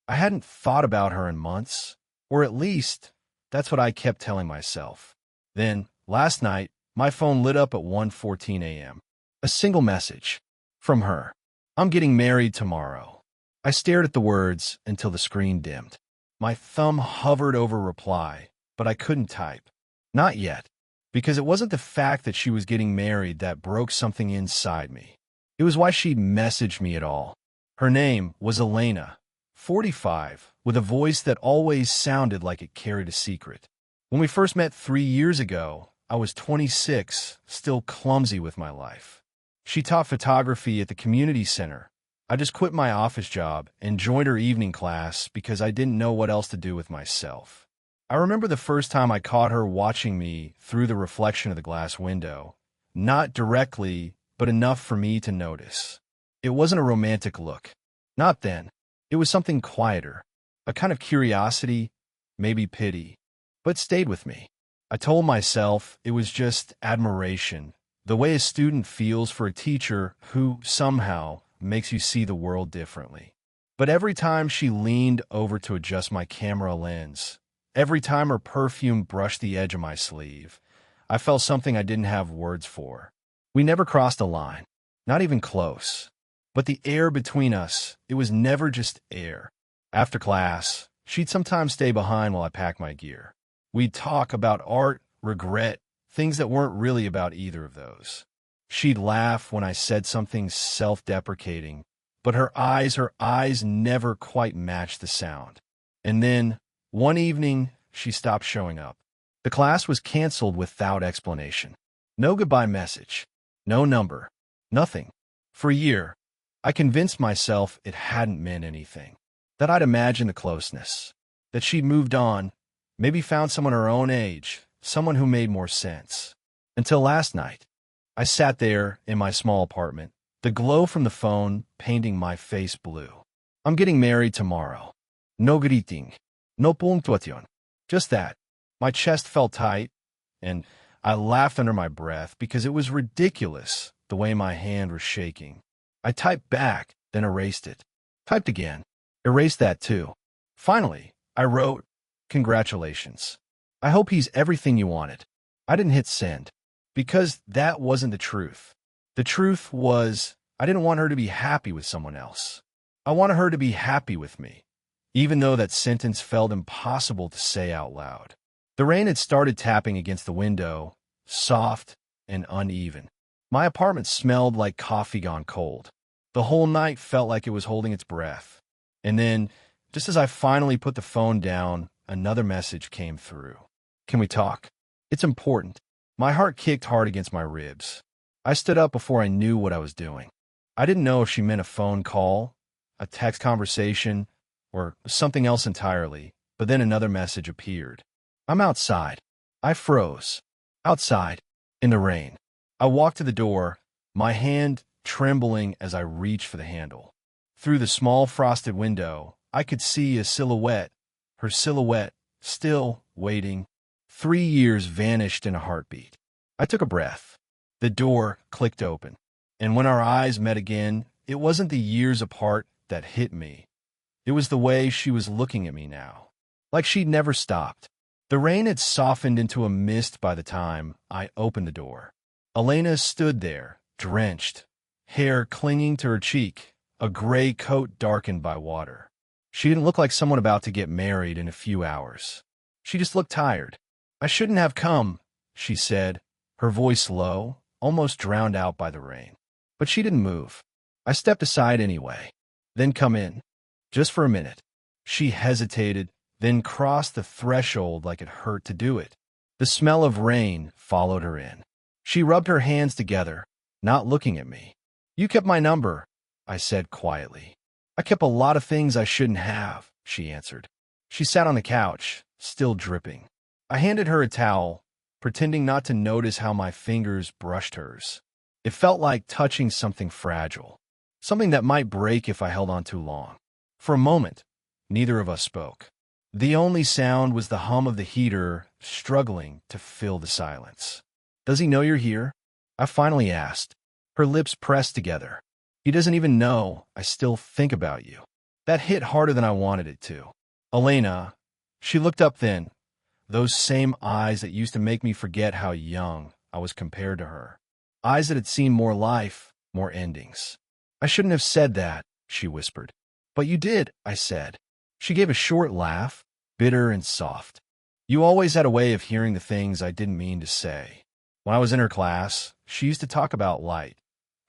I hadn't thought about her in months, or at least that's what I kept telling myself. Then, last night, my phone lit up at 1:14 a.m. A single message from her. I'm getting married tomorrow. I stared at the words until the screen dimmed. My thumb hovered over reply, but I couldn't type. Not yet, because it wasn't the fact that she was getting married that broke something inside me. It was why she'd messaged me at all. Her name was Elena, 45, with a voice that always sounded like it carried a secret. When we first met 3 years ago, I was 26, still clumsy with my life. She taught photography at the community center. I just quit my office job and joined her evening class because I didn't know what else to do with myself. I remember the first time I caught her watching me through the reflection of the glass window. Not directly, but enough for me to notice. It wasn't a romantic look. Not then. It was something quieter. A kind of curiosity, maybe pity. But stayed with me. I told myself it was just admiration, the way a student feels for a teacher who, somehow, makes you see the world differently. But every time she leaned over to adjust my camera lens, every time her perfume brushed the edge of my sleeve, I felt something I didn't have words for. We never crossed a line, not even close. But the air between us, it was never just air. After class, she'd sometimes stay behind while I packed my gear. We'd talk about art, regret, things that weren't really about either of those. She'd laugh when I said something self-deprecating, but her eyes never quite matched the sound. And then, one evening, she stopped showing up. The class was canceled without explanation. No goodbye message. No number. Nothing. For a year, I convinced myself it hadn't meant anything. That I'd imagined the closeness. That she'd moved on, maybe found someone her own age, someone who made more sense. Until last night. I sat there in my small apartment, the glow from the phone painting my face blue. I'm getting married tomorrow. No greeting. No punctuación. Just that. My chest felt tight, and I laughed under my breath because it was ridiculous the way my hand was shaking. I typed back, then erased it. Typed again. Erased that too. Finally, I wrote, "Congratulations. I hope he's everything you wanted." I didn't hit send. Because that wasn't the truth. The truth was, I didn't want her to be happy with someone else. I wanted her to be happy with me, even though that sentence felt impossible to say out loud. The rain had started tapping against the window, soft and uneven. My apartment smelled like coffee gone cold. The whole night felt like it was holding its breath. And then, just as I finally put the phone down, another message came through. "Can we talk? It's important." My heart kicked hard against my ribs. I stood up before I knew what I was doing. I didn't know if she meant a phone call, a text conversation, or something else entirely, but then another message appeared. "I'm outside." I froze. Outside, in the rain. I walked to the door, my hand trembling as I reached for the handle. Through the small frosted window, I could see a silhouette, her silhouette, still waiting. 3 years vanished in a heartbeat. I took a breath. The door clicked open. And when our eyes met again, it wasn't the years apart that hit me. It was the way she was looking at me now. Like she'd never stopped. The rain had softened into a mist by the time I opened the door. Elena stood there, drenched, hair clinging to her cheek, a gray coat darkened by water. She didn't look like someone about to get married in a few hours. She just looked tired. "I shouldn't have come," she said, her voice low, almost drowned out by the rain. But she didn't move. I stepped aside anyway. "Then come in. Just for a minute." She hesitated, then crossed the threshold like it hurt to do it. The smell of rain followed her in. She rubbed her hands together, not looking at me. "You kept my number," I said quietly. "I kept a lot of things I shouldn't have," she answered. She sat on the couch, still dripping. I handed her a towel, pretending not to notice how my fingers brushed hers. It felt like touching something fragile, something that might break if I held on too long. For a moment, neither of us spoke. The only sound was the hum of the heater struggling to fill the silence. "Does he know you're here?" I finally asked. Her lips pressed together. "He doesn't even know I still think about you." That hit harder than I wanted it to. Elena, she looked up then, those same eyes that used to make me forget how young I was compared to her. Eyes that had seen more life, more endings. I shouldn't have said that, she whispered. But you did, I said. She gave a short laugh, bitter and soft. You always had a way of hearing the things I didn't mean to say. When I was in her class, she used to talk about light,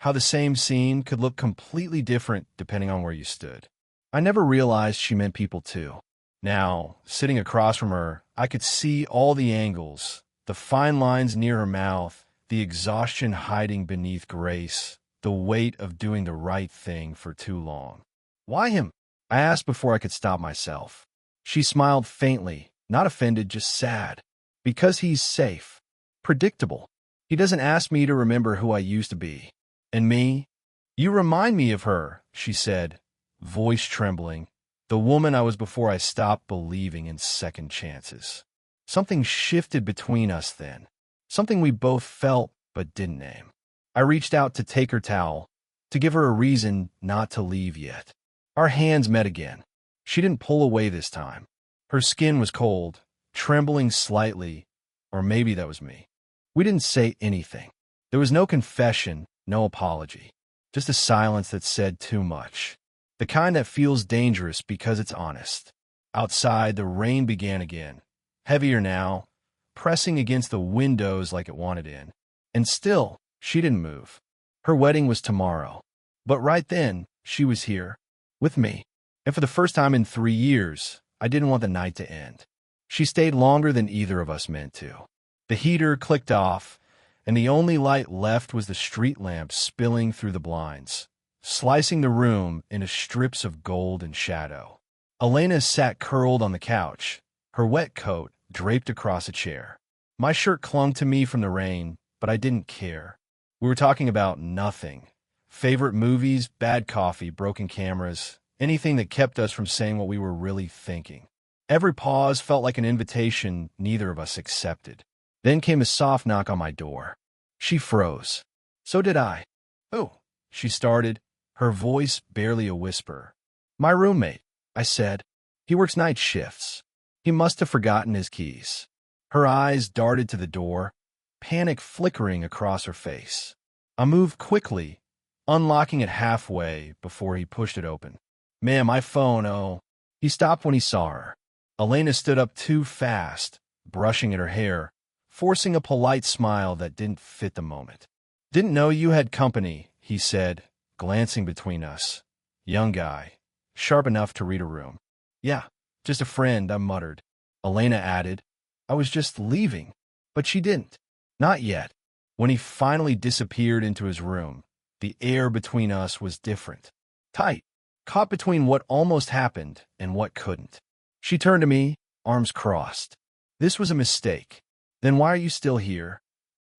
how the same scene could look completely different depending on where you stood. I never realized she meant people too. Now, sitting across from her, I could see all the angles, the fine lines near her mouth, the exhaustion hiding beneath grace, the weight of doing the right thing for too long. Why him? I asked before I could stop myself. She smiled faintly, not offended, just sad. Because he's safe. Predictable. He doesn't ask me to remember who I used to be. And me? You remind me of her, she said, voice trembling. The woman I was before I stopped believing in second chances. Something shifted between us then. Something we both felt but didn't name. I reached out to take her towel, to give her a reason not to leave yet. Our hands met again. She didn't pull away this time. Her skin was cold, trembling slightly, or maybe that was me. We didn't say anything. There was no confession, no apology. Just a silence that said too much. The kind that feels dangerous because it's honest. Outside, the rain began again, heavier now, pressing against the windows like it wanted in. And still, she didn't move. Her wedding was tomorrow. But right then, she was here, with me. And for the first time in 3 years, I didn't want the night to end. She stayed longer than either of us meant to. The heater clicked off, and the only light left was the street lamp spilling through the blinds, slicing the room into strips of gold and shadow. Elena sat curled on the couch, her wet coat draped across a chair. My shirt clung to me from the rain, but I didn't care. We were talking about nothing. Favorite movies, bad coffee, broken cameras, anything that kept us from saying what we were really thinking. Every pause felt like an invitation neither of us accepted. Then came a soft knock on my door. She froze. So did I. "Oh," she started, her voice barely a whisper. "My roommate," I said. "He works night shifts. He must have forgotten his keys." Her eyes darted to the door, panic flickering across her face. I moved quickly, unlocking it halfway before he pushed it open. "Ma'am, my phone, oh." He stopped when he saw her. Elena stood up too fast, brushing at her hair, forcing a polite smile that didn't fit the moment. "Didn't know you had company," he said, glancing between us. Young guy, sharp enough to read a room. "Yeah, just a friend," I muttered. Elena added, "I was just leaving." But she didn't. Not yet. When he finally disappeared into his room, the air between us was different. Tight. Caught between what almost happened and what couldn't. She turned to me, arms crossed. "This was a mistake. Then why are you still here?"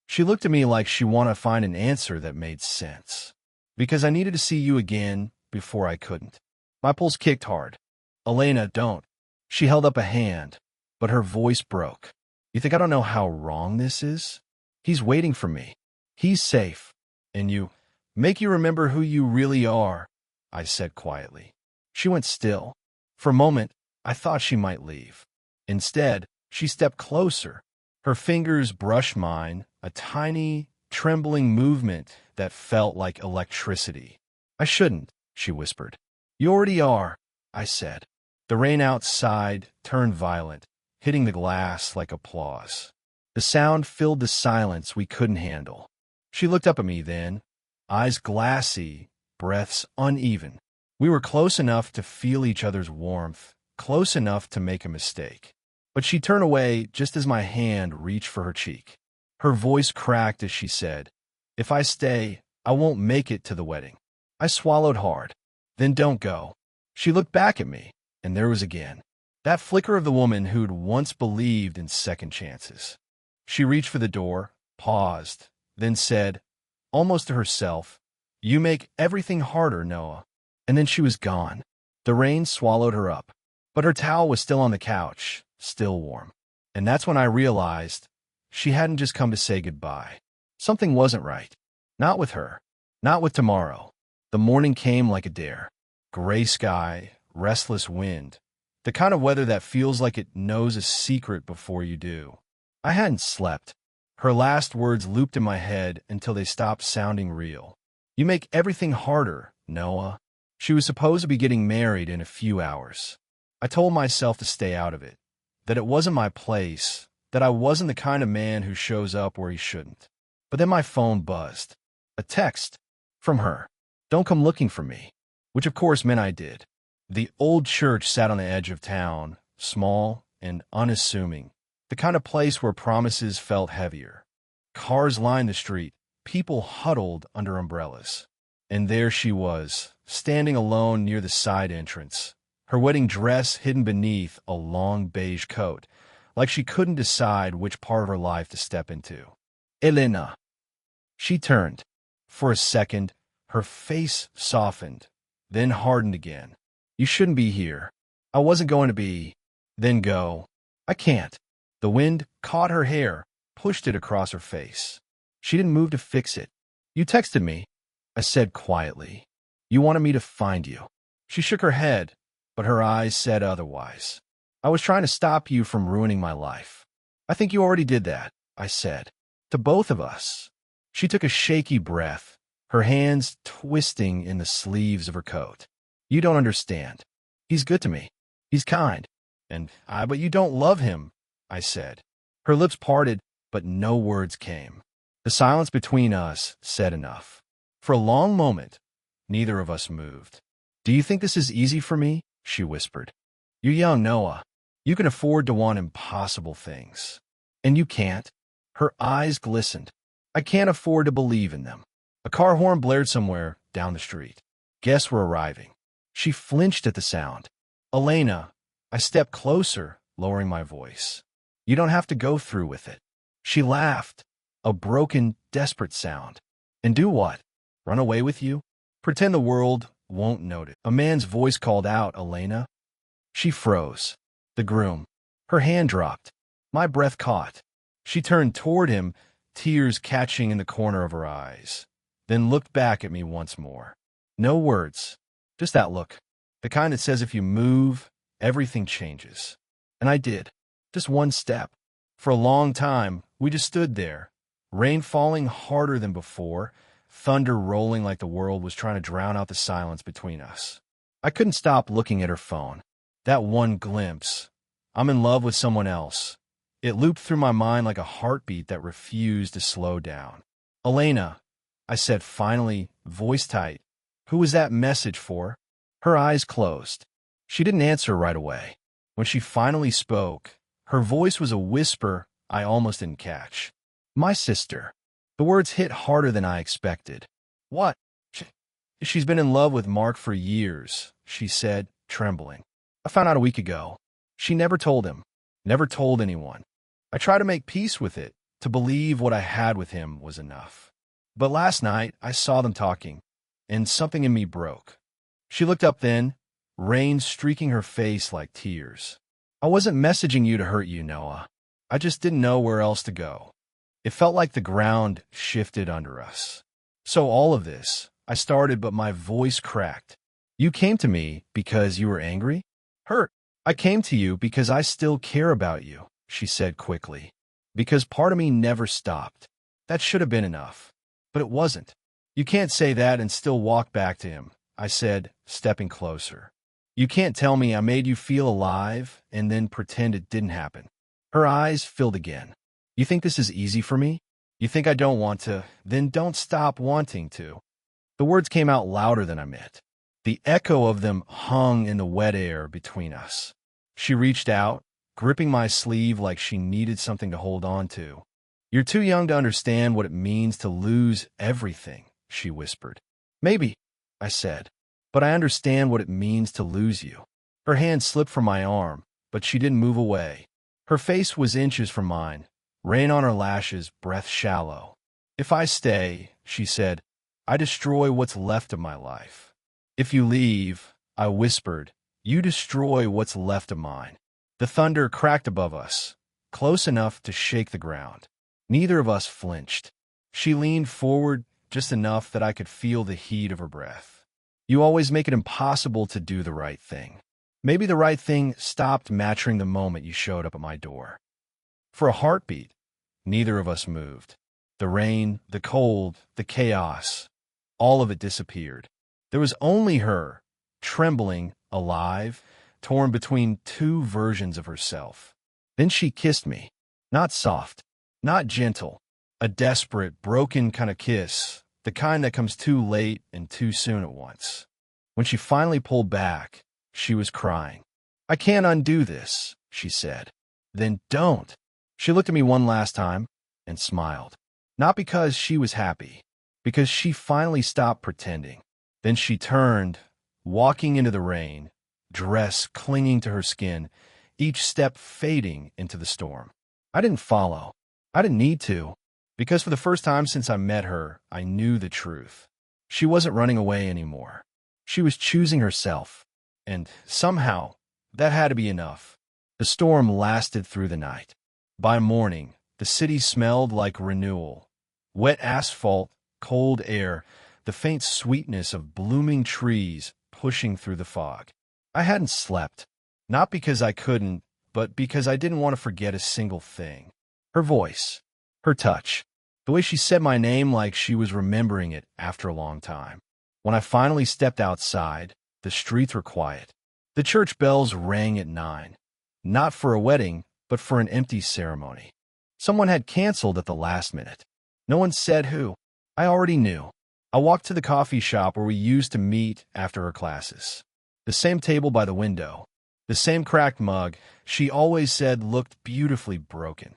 She looked at me like she wanted to find an answer that made sense. "Because I needed to see you again before I couldn't." My pulse kicked hard. "Elena, don't." She held up a hand, but her voice broke. "You think I don't know how wrong this is? He's waiting for me. He's safe. And you make you remember who you really are," I said quietly. She went still. For a moment, I thought she might leave. Instead, she stepped closer. Her fingers brushed mine, a tiny, trembling movement that felt like electricity. "I shouldn't," she whispered. "You already are," I said. The rain outside turned violent, hitting the glass like applause. The sound filled the silence we couldn't handle. She looked up at me then, eyes glassy, breaths uneven. We were close enough to feel each other's warmth, close enough to make a mistake. But she turned away just as my hand reached for her cheek. Her voice cracked as she said, "If I stay, I won't make it to the wedding." I swallowed hard. "Then don't go." She looked back at me, and there was again that flicker of the woman who'd once believed in second chances. She reached for the door, paused, then said, almost to herself, "You make everything harder, Noah." And then she was gone. The rain swallowed her up, but her towel was still on the couch, still warm. And that's when I realized she hadn't just come to say goodbye. Something wasn't right. Not with her. Not with tomorrow. The morning came like a dare. Gray sky, restless wind, the kind of weather that feels like it knows a secret before you do. I hadn't slept. Her last words looped in my head until they stopped sounding real. You make everything harder, Noah. She was supposed to be getting married in a few hours. I told myself to stay out of it, that it wasn't my place, that I wasn't the kind of man who shows up where he shouldn't. But then my phone buzzed. A text from her. Don't come looking for me. Which of course meant I did. The old church sat on the edge of town, small and unassuming, the kind of place where promises felt heavier. Cars lined the street, people huddled under umbrellas. And there she was, standing alone near the side entrance, her wedding dress hidden beneath a long beige coat, like she couldn't decide which part of her life to step into. Elena. She turned. For a second, her face softened, then hardened again. You shouldn't be here. I wasn't going to be. Then go. I can't. The wind caught her hair, pushed it across her face. She didn't move to fix it. You texted me, I said quietly. You wanted me to find you. She shook her head, but her eyes said otherwise. I was trying to stop you from ruining my life. I think you already did that, I said. To both of us. She took a shaky breath, her hands twisting in the sleeves of her coat. You don't understand. He's good to me. He's kind. But you don't love him, I said. Her lips parted, but no words came. The silence between us said enough. For a long moment, neither of us moved. Do you think this is easy for me? She whispered. You're young, Noah. You can afford to want impossible things. And you can't. Her eyes glistened. I can't afford to believe in them. A car horn blared somewhere down the street. Guests were arriving. She flinched at the sound. Elena, I stepped closer, lowering my voice. You don't have to go through with it. She laughed, a broken, desperate sound. And do what? Run away with you? Pretend the world won't notice. A man's voice called out, Elena. She froze. The groom. Her hand dropped. My breath caught. She turned toward him, tears catching in the corner of her eyes, then looked back at me once more. No words, just that look, the kind that says if you move, everything changes. And I did, just one step. For a long time, we just stood there, rain falling harder than before, thunder rolling like the world was trying to drown out the silence between us. I couldn't stop looking at her phone. That one glimpse. I'm in love with someone else. It looped through my mind like a heartbeat that refused to slow down. Elena, I said finally, voice tight. Who was that message for? Her eyes closed. She didn't answer right away. When she finally spoke, her voice was a whisper I almost didn't catch. My sister. The words hit harder than I expected. What? She's been in love with Mark for years, she said, trembling. I found out a week ago. She never told him. Never told anyone. I tried to make peace with it, to believe what I had with him was enough. But last night, I saw them talking, and something in me broke. She looked up then, rain streaking her face like tears. I wasn't messaging you to hurt you, Noah. I just didn't know where else to go. It felt like the ground shifted under us. So all of this, I started, but my voice cracked. You came to me because you were angry? Hurt. I came to you because I still care about you, she said quickly. Because part of me never stopped. That should have been enough. But it wasn't. You can't say that and still walk back to him, I said, stepping closer. You can't tell me I made you feel alive and then pretend it didn't happen. Her eyes filled again. You think this is easy for me? You think I don't want to? Then don't stop wanting to. The words came out louder than I meant. The echo of them hung in the wet air between us. She reached out, gripping my sleeve like she needed something to hold on to. You're too young to understand what it means to lose everything, she whispered. Maybe, I said, but I understand what it means to lose you. Her hand slipped from my arm, but she didn't move away. Her face was inches from mine, rain on her lashes, breath shallow. If I stay, she said, I destroy what's left of my life. If you leave, I whispered, you destroy what's left of mine. The thunder cracked above us, close enough to shake the ground. Neither of us flinched. She leaned forward just enough that I could feel the heat of her breath. You always make it impossible to do the right thing. Maybe the right thing stopped matching the moment you showed up at my door. For a heartbeat, neither of us moved. The rain, the cold, the chaos, all of it disappeared. There was only her, trembling, alive, torn between two versions of herself. Then she kissed me. Not soft, not gentle. A desperate, broken kind of kiss, the kind that comes too late and too soon at once. When she finally pulled back, she was crying. "I can't undo this," she said. "Then don't." She looked at me one last time and smiled. Not because she was happy, because she finally stopped pretending. Then she turned, walking into the rain, dress clinging to her skin, each step fading into the storm. I didn't follow. I didn't need to, because for the first time since I met her, I knew the truth. She wasn't running away anymore. She was choosing herself, and somehow that had to be enough. The storm lasted through the night. By morning, the city smelled like renewal. Wet asphalt, cold air, the faint sweetness of blooming trees pushing through the fog. I hadn't slept, not because I couldn't, but because I didn't want to forget a single thing. Her voice, her touch, the way she said my name like she was remembering it after a long time. When I finally stepped outside, the streets were quiet. The church bells rang at 9, not for a wedding, but for an empty ceremony. Someone had canceled at the last minute. No one said who. I already knew. I walked to the coffee shop where we used to meet after her classes. The same table by the window, the same cracked mug she always said looked beautifully broken.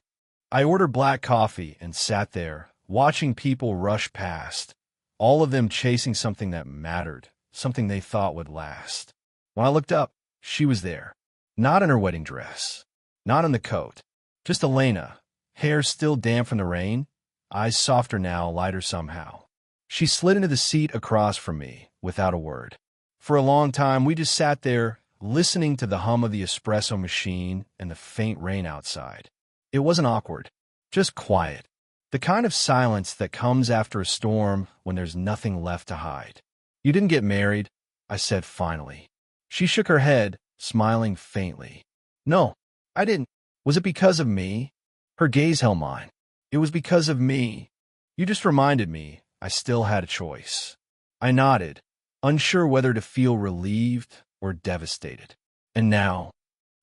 I ordered black coffee and sat there, watching people rush past, all of them chasing something that mattered, something they thought would last. When I looked up, she was there. Not in her wedding dress, not in the coat, just Elena, hair still damp from the rain, eyes softer now, lighter somehow. She slid into the seat across from me, without a word. For a long time, we just sat there, listening to the hum of the espresso machine and the faint rain outside. It wasn't awkward, just quiet. The kind of silence that comes after a storm when there's nothing left to hide. "You didn't get married," I said finally. She shook her head, smiling faintly. "No, I didn't." "Was it because of me?" Her gaze held mine. "It was because of me. You just reminded me I still had a choice." I nodded, unsure whether to feel relieved or devastated. "And now?"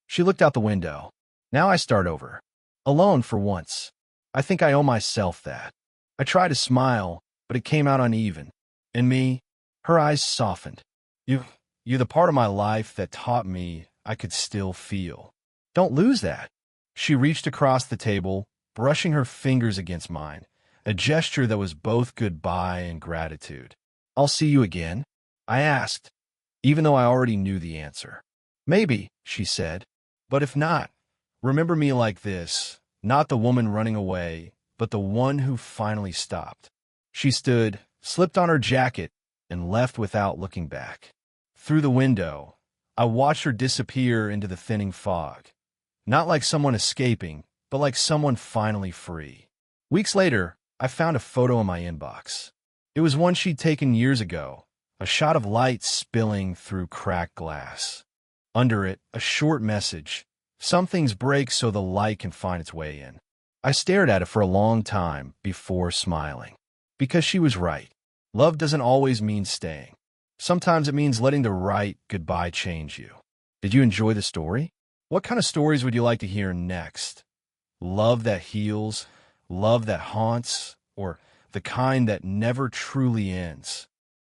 She looked out the window. "Now I start over. Alone for once. I think I owe myself that." I tried to smile, but it came out uneven. "And me?" Her eyes softened. You're the part of my life that taught me I could still feel. Don't lose that." She reached across the table, brushing her fingers against mine, a gesture that was both goodbye and gratitude. "I'll see you again?" I asked, even though I already knew the answer. "Maybe," she said, "but if not, remember me like this, not the woman running away, but the one who finally stopped." She stood, slipped on her jacket, and left without looking back. Through the window, I watched her disappear into the thinning fog, not like someone escaping, but like someone finally free. Weeks later, I found a photo in my inbox. It was one she'd taken years ago, a shot of light spilling through cracked glass. Under it, a short message: "Some things break so the light can find its way in." I stared at it for a long time before smiling. Because she was right. Love doesn't always mean staying. Sometimes it means letting the right goodbye change you. Did you enjoy the story? What kind of stories would you like to hear next? Love that heals, love that haunts, or the kind that never truly ends?